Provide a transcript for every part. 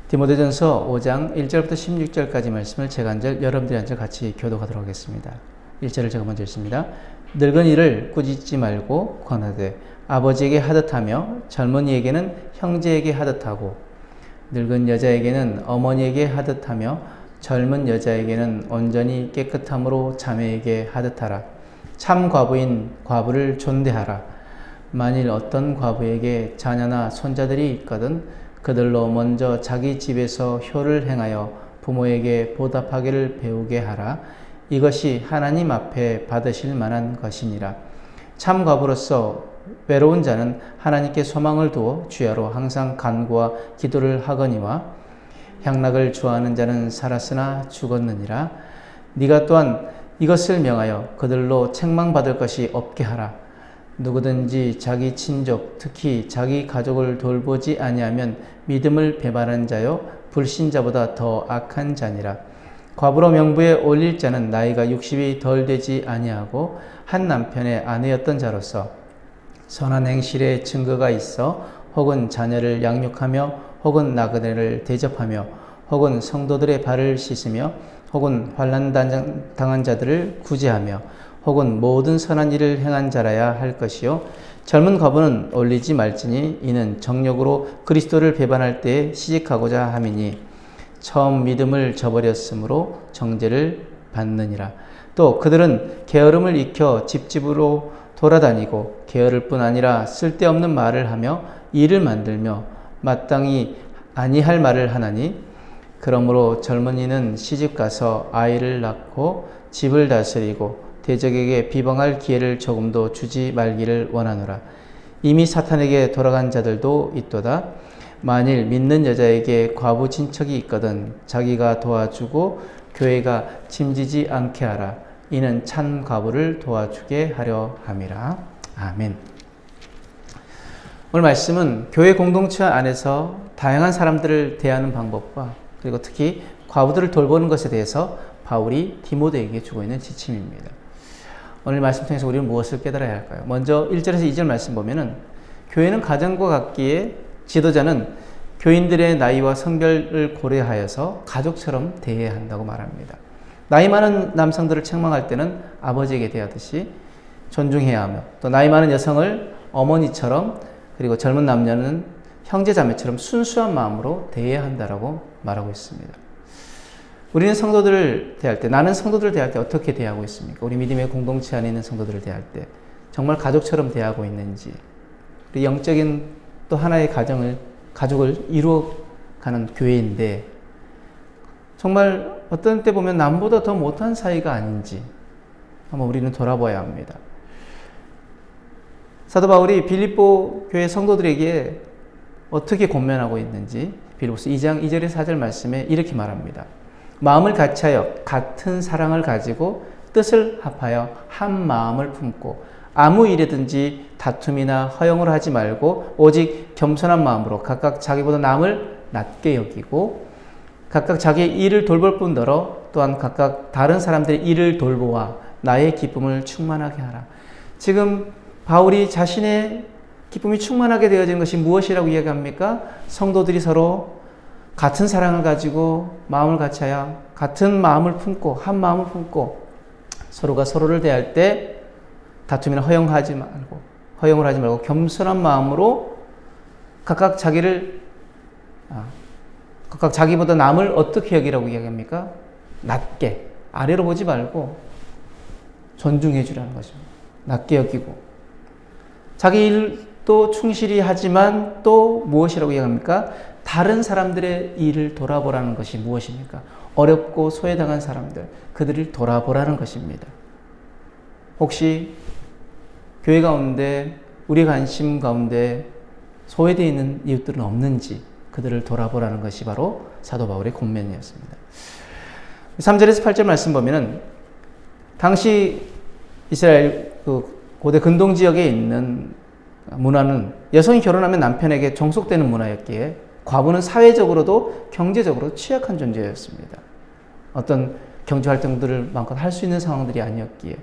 디모데전서 5장 1절부터 16절까지 말씀을 제가 한 절, 여러분들이 한 절 같이 교독하도록 하겠습니다. 1절을 제가 먼저 읽습니다. 늙은이를 꾸짖지 말고 권하되 아버지에게 하듯하며 젊은이에게는 형제에게 하듯하고 늙은 여자에게는 어머니에게 하듯하며 젊은 여자에게는 온전히 깨끗함으로 자매에게 하듯하라. 참 과부인 과부를 존대하라. 만일 어떤 과부에게 자녀나 손자들이 있거든 그들로 먼저 자기 집에서 효를 행하여 부모에게 보답하기를 배우게 하라. 이것이 하나님 앞에 받으실 만한 것이니라. 참 과부로서 외로운 자는 하나님께 소망을 두어 주야로 항상 간구와 기도를 하거니와 향락을 좋아하는 자는 살았으나 죽었느니라. 네가 또한 이것을 명하여 그들로 책망받을 것이 없게 하라. 누구든지 자기 친족 특히 자기 가족을 돌보지 아니하면 믿음을 배반한 자요 불신자보다 더 악한 자니라. 과부로 명부에 올릴 자는 나이가 60이 덜 되지 아니하고 한 남편의 아내였던 자로서 선한 행실의 증거가 있어 혹은 자녀를 양육하며 혹은 나그네를 대접하며 혹은 성도들의 발을 씻으며 혹은 환난 당한 자들을 구제하며 혹은 모든 선한 일을 행한 자라야 할 것이요 젊은 과부는 올리지 말지니 이는 정욕으로 그리스도를 배반할 때에 시집하고자 함이니 처음 믿음을 저버렸으므로 정죄를 받느니라. 또 그들은 게으름을 익혀 집집으로 돌아다니고 게으를 뿐 아니라 쓸데없는 말을 하며 일을 만들며 마땅히 아니할 말을 하나니 그러므로 젊은이는 시집가서 아이를 낳고 집을 다스리고 대적에게 비방할 기회를 조금도 주지 말기를 원하노라. 이미 사탄에게 돌아간 자들도 있도다. 만일 믿는 여자에게 과부 친척이 있거든 자기가 도와주고 교회가 짐지지 않게 하라. 이는 참 과부를 도와주게 하려 함이라. 아멘. 오늘 말씀은 교회 공동체 안에서 다양한 사람들을 대하는 방법과 그리고 특히 과부들을 돌보는 것에 대해서 바울이 디모데에게 주고 있는 지침입니다. 오늘 말씀 통해서 우리는 무엇을 깨달아야 할까요? 먼저 1절에서 2절 말씀 보면은 교회는 가정과 같기에 지도자는 교인들의 나이와 성별을 고려하여서 가족처럼 대해야 한다고 말합니다. 나이 많은 남성들을 책망할 때는 아버지에게 대하듯이 존중해야 하며 또 나이 많은 여성을 어머니처럼 그리고 젊은 남녀는 형제자매처럼 순수한 마음으로 대해야 한다라고 말하고 있습니다. 우리는 성도들을 대할 때, 나는 성도들을 대할 때 어떻게 대하고 있습니까? 우리 믿음의 공동체 안에 있는 성도들을 대할 때 정말 가족처럼 대하고 있는지, 우리 영적인 또 하나의 가족을 이루어가는 교회인데 정말 어떤 때 보면 남보다 더 못한 사이가 아닌지 한번 우리는 돌아봐야 합니다. 사도 바울이 빌립보 교회 성도들에게 어떻게 권면하고 있는지 빌립보서 2장 2절에서 4절 말씀에 이렇게 말합니다. 마음을 같이하여 같은 사랑을 가지고 뜻을 합하여 한 마음을 품고 아무 일에든지 다툼이나 허용을 하지 말고 오직 겸손한 마음으로 각각 자기보다 남을 낮게 여기고 각각 자기의 일을 돌볼 뿐더러 또한 각각 다른 사람들의 일을 돌보아 나의 기쁨을 충만하게 하라. 지금 바울이 자신의 기쁨이 충만하게 되어지는 것이 무엇이라고 이야기합니까? 성도들이 서로 같은 사랑을 가지고 마음을 같이하여 같은 마음을 품고 한 마음을 품고 서로가 서로를 대할 때 다툼이나 허용을 하지 말고 겸손한 마음으로 각각 자기보다 남을 어떻게 여기라고 이야기합니까? 낮게, 아래로 보지 말고 존중해 주라는 것입니다. 낮게 여기고 자기 일도 충실히 하지만 또 무엇이라고 이야기합니까? 다른 사람들의 일을 돌아보라는 것이 무엇입니까? 어렵고 소외당한 사람들, 그들을 돌아보라는 것입니다. 혹시 교회 가운데 우리 관심 가운데 소외되어 있는 이웃들은 없는지 그들을 돌아보라는 것이 바로 사도 바울의 권면이었습니다. 3절에서 8절 말씀 보면은 당시 이스라엘 고대 근동 지역에 있는 문화는 여성이 결혼하면 남편에게 종속되는 문화였기에 과부는 사회적으로도 경제적으로도 취약한 존재였습니다. 어떤 경제 활동들을 마음껏 할 수 있는 상황들이 아니었기에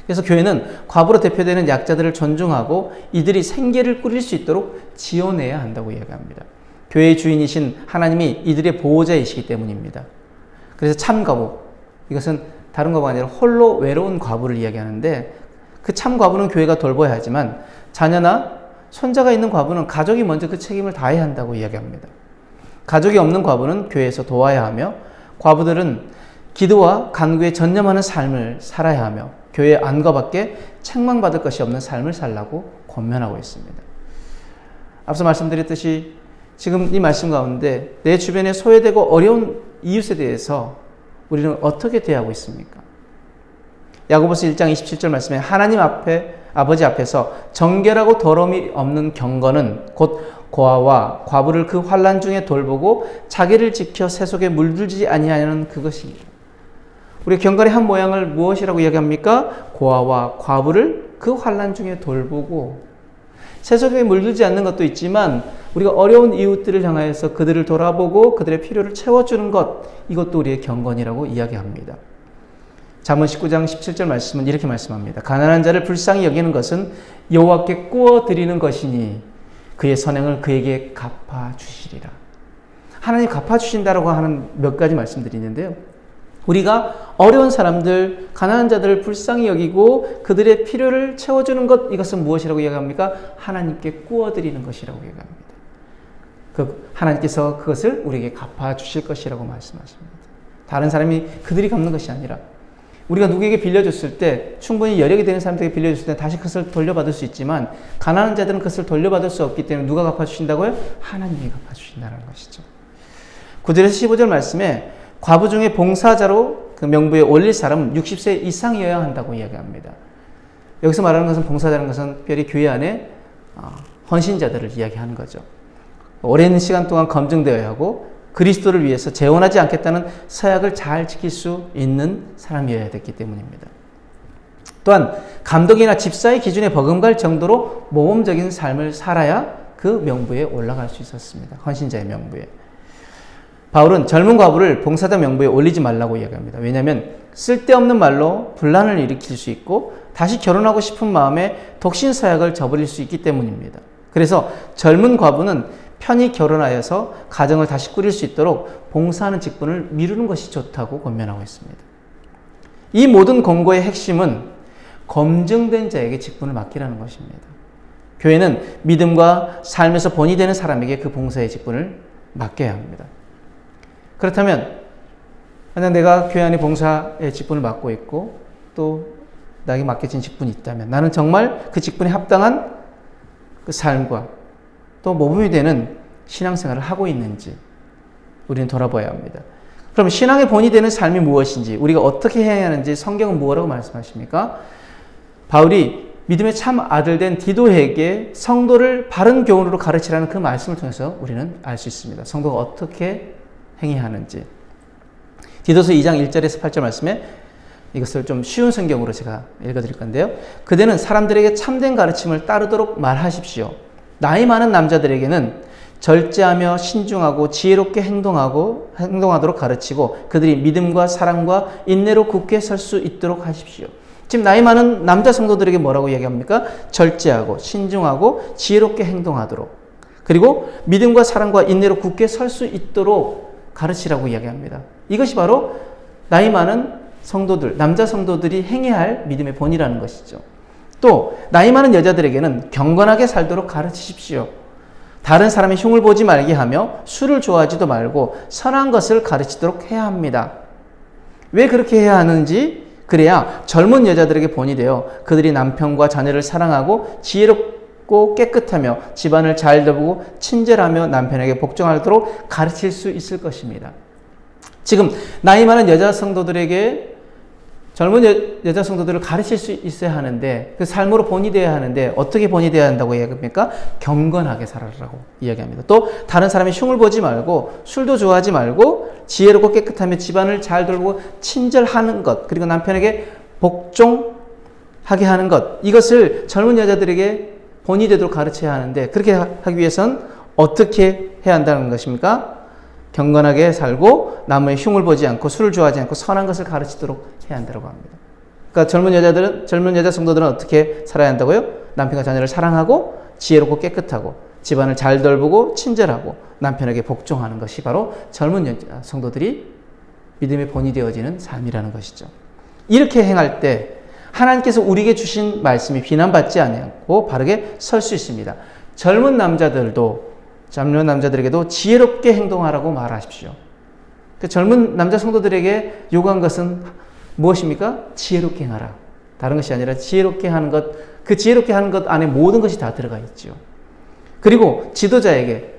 그래서 교회는 과부로 대표되는 약자들을 존중하고 이들이 생계를 꾸릴 수 있도록 지원해야 한다고 이야기합니다. 교회의 주인이신 하나님이 이들의 보호자이시기 때문입니다. 그래서 참 과부, 이것은 다른 과부가 아니라 홀로 외로운 과부를 이야기하는데 그 참 과부는 교회가 돌봐야 하지만 자녀나 손자가 있는 과부는 가족이 먼저 그 책임을 다해야 한다고 이야기합니다. 가족이 없는 과부는 교회에서 도와야 하며 과부들은 기도와 간구에 전념하는 삶을 살아야 하며 교회 안과 밖에 책망받을 것이 없는 삶을 살라고 권면하고 있습니다. 앞서 말씀드렸듯이 지금 이 말씀 가운데 내 주변에 소외되고 어려운 이웃에 대해서 우리는 어떻게 대하고 있습니까? 야고보서 1장 27절 말씀에 하나님 앞에 아버지 앞에서 정결하고 더러움이 없는 경건은 곧 고아와 과부를 그 환난 중에 돌보고 자기를 지켜 세속에 물들지 아니하는 그것입니다. 우리 경건의 한 모양을 무엇이라고 이야기합니까? 고아와 과부를 그 환난 중에 돌보고 세속에 물들지 않는 것도 있지만 우리가 어려운 이웃들을 향하여서 그들을 돌아보고 그들의 필요를 채워주는 것, 이것도 우리의 경건이라고 이야기합니다. 잠언 19장 17절 말씀은 이렇게 말씀합니다. 가난한 자를 불쌍히 여기는 것은 여호와께 구워 드리는 것이니 그의 선행을 그에게 갚아주시리라. 하나님 갚아주신다라고 하는 몇 가지 말씀들이 있는데요. 우리가 어려운 사람들, 가난한 자들을 불쌍히 여기고 그들의 필요를 채워주는 것, 이것은 무엇이라고 이야기합니까? 하나님께 구워드리는 것이라고 이야기합니다. 하나님께서 그것을 우리에게 갚아주실 것이라고 말씀하십니다. 다른 사람이 그들이 갚는 것이 아니라 우리가 누구에게 빌려줬을 때 충분히 여력이 되는 사람들에게 빌려줬을 때 다시 그것을 돌려받을 수 있지만 가난한 자들은 그것을 돌려받을 수 없기 때문에 누가 갚아주신다고요? 하나님이 갚아주신다는 것이죠. 9절에서 15절 말씀에 과부 중에 봉사자로 그 명부에 올릴 사람은 60세 이상이어야 한다고 이야기합니다. 여기서 말하는 것은 봉사자라는 것은 특별히 교회 안에 헌신자들을 이야기하는 거죠. 오랜 시간 동안 검증되어야 하고 그리스도를 위해서 재혼하지 않겠다는 서약을 잘 지킬 수 있는 사람이어야 됐기 때문입니다. 또한 감독이나 집사의 기준에 버금갈 정도로 모범적인 삶을 살아야 그 명부에 올라갈 수 있었습니다. 헌신자의 명부에. 바울은 젊은 과부를 봉사자 명부에 올리지 말라고 이야기합니다. 왜냐하면 쓸데없는 말로 분란을 일으킬 수 있고 다시 결혼하고 싶은 마음에 독신 서약을 저버릴 수 있기 때문입니다. 그래서 젊은 과부는 편히 결혼하여서 가정을 다시 꾸릴 수 있도록 봉사하는 직분을 미루는 것이 좋다고 권면하고 있습니다. 이 모든 권고의 핵심은 검증된 자에게 직분을 맡기라는 것입니다. 교회는 믿음과 삶에서 본이 되는 사람에게 그 봉사의 직분을 맡겨야 합니다. 그렇다면 만약 내가 교회 안에 봉사의 직분을 맡고 있고 또 나에게 맡겨진 직분이 있다면 나는 정말 그 직분에 합당한 그 삶과 또 모범이 되는 신앙생활을 하고 있는지 우리는 돌아봐야 합니다. 그럼 신앙의 본이 되는 삶이 무엇인지 우리가 어떻게 해야 하는지 성경은 뭐라고 말씀하십니까? 바울이 믿음의 참 아들된 디도에게 성도를 바른 교훈으로 가르치라는 그 말씀을 통해서 우리는 알 수 있습니다. 성도가 어떻게 행해야 하는지. 디도서 2장 1절에서 8절 말씀에 이것을 좀 쉬운 성경으로 제가 읽어드릴 건데요. 그대는 사람들에게 참된 가르침을 따르도록 말하십시오. 나이 많은 남자들에게는 절제하며 신중하고 지혜롭게 행동하도록 가르치고 그들이 믿음과 사랑과 인내로 굳게 설 수 있도록 하십시오. 지금 나이 많은 남자 성도들에게 뭐라고 이야기합니까? 절제하고 신중하고 지혜롭게 행동하도록 그리고 믿음과 사랑과 인내로 굳게 설 수 있도록 가르치라고 이야기합니다. 이것이 바로 나이 많은 성도들, 남자 성도들이 행해야 할 믿음의 본이라는 것이죠. 또 나이 많은 여자들에게는 경건하게 살도록 가르치십시오. 다른 사람의 흉을 보지 말게 하며 술을 좋아하지도 말고 선한 것을 가르치도록 해야 합니다. 왜 그렇게 해야 하는지 그래야 젊은 여자들에게 본이 되어 그들이 남편과 자녀를 사랑하고 지혜롭고 깨끗하며 집안을 잘 돌보고 친절하며 남편에게 복종하도록 가르칠 수 있을 것입니다. 지금 나이 많은 여자 성도들에게 젊은 여자 성도들을 가르칠 수 있어야 하는데 그 삶으로 본이 되어야 하는데 어떻게 본이 되어야 한다고 이야기합니까? 경건하게 살아라고 이야기합니다. 또 다른 사람의 흉을 보지 말고 술도 좋아하지 말고 지혜롭고 깨끗하며 집안을 잘 돌보고 친절하는 것 그리고 남편에게 복종하게 하는 것 이것을 젊은 여자들에게 본이 되도록 가르쳐야 하는데 그렇게 하기 위해선 어떻게 해야 한다는 것입니까? 경건하게 살고 남의 흉을 보지 않고 술을 좋아하지 않고 선한 것을 가르치도록 해야 한다고 합니다. 그러니까 젊은 여자 성도들은 어떻게 살아야 한다고요? 남편과 자녀를 사랑하고 지혜롭고 깨끗하고 집안을 잘 돌보고 친절하고 남편에게 복종하는 것이 바로 젊은 성도들이 믿음의 본이 되어지는 삶이라는 것이죠. 이렇게 행할 때 하나님께서 우리에게 주신 말씀이 비난받지 않고 바르게 설 수 있습니다. 젊은 남자들에게도 지혜롭게 행동하라고 말하십시오. 그 젊은 남자 성도들에게 요구한 것은 무엇입니까? 지혜롭게 행하라. 다른 것이 아니라 지혜롭게 하는 것, 그 지혜롭게 하는 것 안에 모든 것이 다 들어가 있죠. 그리고 지도자에게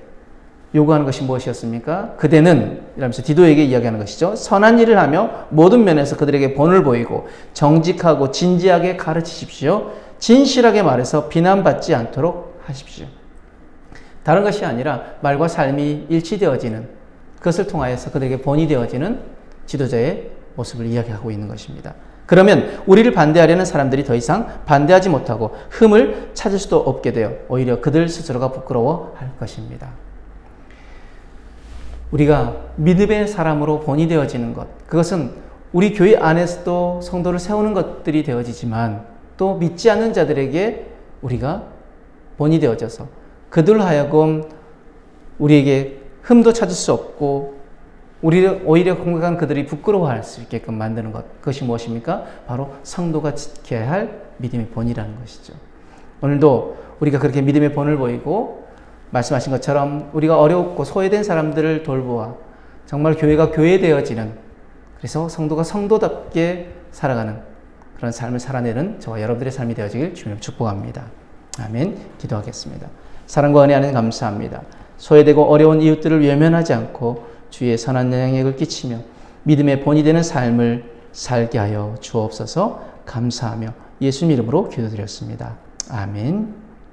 요구하는 것이 무엇이었습니까? 그대는 이러면서 디도에게 이야기하는 것이죠. 선한 일을 하며 모든 면에서 그들에게 본을 보이고 정직하고 진지하게 가르치십시오. 진실하게 말해서 비난받지 않도록 하십시오. 다른 것이 아니라 말과 삶이 일치되어지는, 그것을 통하여서 그들에게 본이 되어지는 지도자의 모습을 이야기하고 있는 것입니다. 그러면 우리를 반대하려는 사람들이 더 이상 반대하지 못하고 흠을 찾을 수도 없게 되어 오히려 그들 스스로가 부끄러워할 것입니다. 우리가 믿음의 사람으로 본이 되어지는 것, 그것은 우리 교회 안에서도 성도를 세우는 것들이 되어지지만 또 믿지 않는 자들에게 우리가 본이 되어져서 그들로 하여금 우리에게 흠도 찾을 수 없고 우리를 오히려 공격한 그들이 부끄러워할 수 있게끔 만드는 것, 그것이 무엇입니까? 바로 성도가 지켜야 할 믿음의 본이라는 것이죠. 오늘도 우리가 그렇게 믿음의 본을 보이고 말씀하신 것처럼 우리가 어렵고 소외된 사람들을 돌보아 정말 교회가 교회되어지는, 그래서 성도가 성도답게 살아가는 그런 삶을 살아내는 저와 여러분들의 삶이 되어지길 주님 축복합니다. 아멘. 기도하겠습니다. 사랑과 은혜 안에 감사합니다. 소외되고 어려운 이웃들을 외면하지 않고 주의 선한 영향력을 끼치며 믿음의 본이 되는 삶을 살게 하여 주옵소서. 감사하며 예수님 이름으로 기도드렸습니다. 아멘.